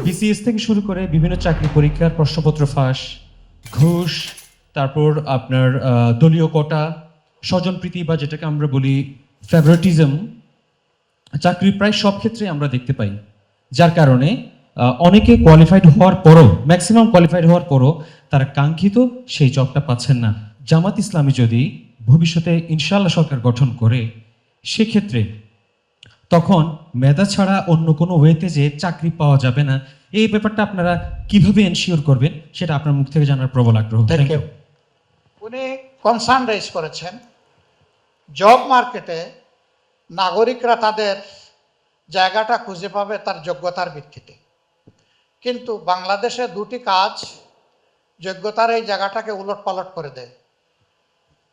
BCS থেকে শুরু করে বিভিন্ন চাকরি পরীক্ষার প্রশ্নপত্র ফাঁস, ঘুষ, তারপর আপনার দলীয় কোটা, স্বজনপ্রীতি বা যেটাকে আমরা বলি ফেভারিটিজম, চাকরির প্রায় সব ক্ষেত্রে আমরা দেখতে পাই। যার কারণে অনেকে কোয়ালিফাইড হওয়ার পরও, ম্যাক্সিমাম কোয়ালিফাইড হওয়ার পরও তারা কাঙ্ক্ষিত সেই জবটা পাচ্ছেন না। জামাত ইসলামী যদি ভবিষ্যতে ইনশাআল্লাহ সরকার গঠন করে, সেক্ষেত্রে তখন মেধা ছাড়া অন্য কোনো ওয়েতে যে চাকরি পাওয়া যাবে না, এই ব্যাপারটা আপনারা কিভাবে এনশিওর করবেন সেটা আপনার মুখ থেকে জানার প্রবল আগ্রহ। Thank you. উনি কনসার্ন রেজ করেছেন জব মার্কেটে নাগরিকরা তাদের জায়গাটা খুঁজে পাবে তার যোগ্যতার ভিত্তিতে, কিন্তু বাংলাদেশে দুটি কাজ যোগ্যতার এই জায়গাটাকে উলটপালট করে দেয়।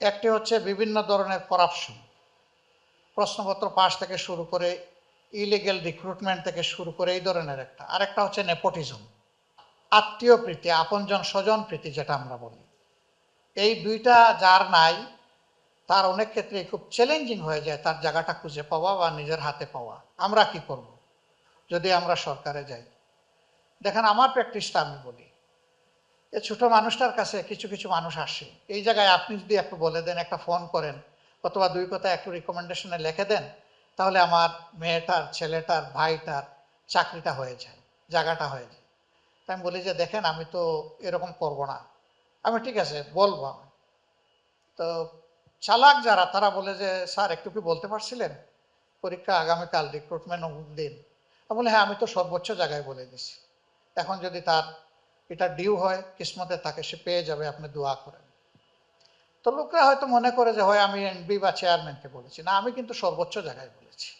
একটি হচ্ছে বিভিন্ন ধরনের করাপশন, প্রশ্নপত্র পাস থেকে শুরু করে ইলিগেল রিক্রুটমেন্ট থেকে শুরু করে এই ধরনের একটা, আরেকটা হচ্ছে নেপোটিজম, আত্মীয় প্রীতি, আপনজন স্বজন প্রীতি যেটা আমরা বলি। এই দুইটা যার নাই তার অনেক ক্ষেত্রে খুব চ্যালেঞ্জিং হয়ে যায় তার জায়গাটা খুঁজে পাওয়া বা নিজের হাতে পাওয়া। আমরা কি করব যদি আমরা সরকারে যাই? দেখেন, আমার প্র্যাকটিসটা আমি বলি, এই ছোট মানুষটার কাছে কিছু কিছু মানুষ আসে, এই জায়গায় আপনি যদি একটু বলে দেন, একটা ফোন করেন অথবা দুই কথা একটু রিকমেন্ডেশনে লিখে দেন, তাহলে আমার মেয়েটার, ছেলেটার, ভাইটার চাকরিটা হয়ে যায়, জায়গাটা হয়ে যায়। তাই আমি বলি যে দেখেন, আমি তো এরকম করব না। আমি ঠিক আছে বলবো আমি। তো চালাক যারা তারা বলে যে স্যার একটু কি বলতে পারছিলেন পরীক্ষা আগামীকাল, রিক্রুটমেন্ট অমুক দিন। আমি বলি হ্যাঁ, আমি তো সর্বোচ্চ জায়গায় বলে দিছি, এখন যদি তার এটা ডিউ হয় কিসমতে তাকে সে পেয়ে যাবে, আপনি দোয়া করেন। তো লোকরা হয়তো মনে করে যে হয় আমি এমপি বা চেয়ারম্যানকে বলেছি, না, আমি কিন্তু সর্বোচ্চ জায়গায় বলেছি।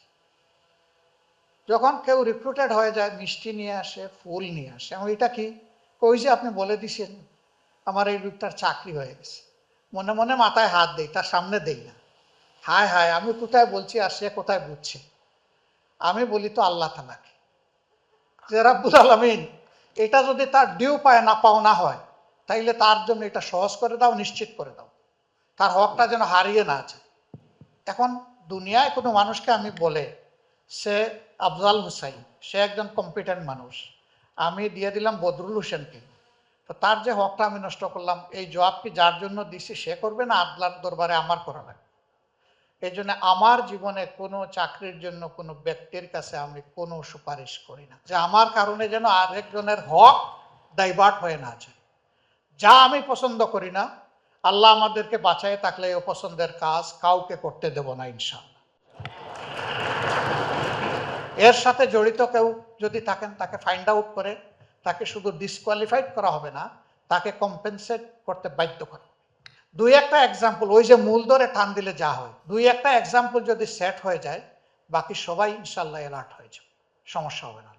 যখন কেউ রিক্রুটেড হয়ে যায়, মিষ্টি নিয়ে আসে, ফুল নিয়ে আসে, এবং এটা কি কই যে আপনি বলে দিছেন আমার এই লোকটার চাকরি হয়ে গেছে, মনে মনে মাথায় হাত দেই, তার সামনে দেই না। হায় হায়, আমি কোথায় বলছি আর সে কোথায় বুঝছে। আমি বলি তো আল্লাহ তাআলাকে যে রাব্বুল আলামিন, এটা যদি তার ডিউ পায় না পাওনা হয়, তাইলে তার জন্য এটা সহজ করে দাও, নিশ্চিত করে দাও, তার হকটা যেন হারিয়ে না যায়। এখন দুনিয়ায় কোনো মানুষকে আমি বলে সে আফজাল হুসাইন, সে একজন কম্পিটেন্ট মানুষ, আমি দিয়ে দিলাম বদরুল হোসেনকে, তো তার যে হকটা আমি নষ্ট করলাম, এই জবাব কি যার জন্য দিছি সে করবে না আল্লাহর দরবারে আমার করা লাগবে? এই জন্য আমার জীবনে কোনো চাকরির জন্য কোনো ব্যক্তির কাছে আমি কোনো সুপারিশ করি না, যে আমার কারণে যেন আরেকজনের হক ডাইভার্ট হয়ে না যায়। যা আমি পছন্দ করি না, আল্লাহ আমাদেরকে বাঁচায় থাকলে এই অপছন্দের কাজ কাউকে করতে দেব না ইনশাআল্লাহ। এর সাথে জড়িত কেউ যদি থাকেন, তাকে ফাইন্ড আউট করে তাকে শুধু ডিসকোয়ালিফাইড করা হবে না, তাকে কম্পেনসেট করতে বাধ্য করা। দুই একটা এক্সাম্পল, ওই যে মূল ধরে টান দিলে যা হয়, দুই একটা এক্সাম্পল যদি সেট হয়ে যায়, বাকি সবাই ইনশাল্লাহ অ্যালার্ট হয়ে যাবে, সমস্যা হবে না।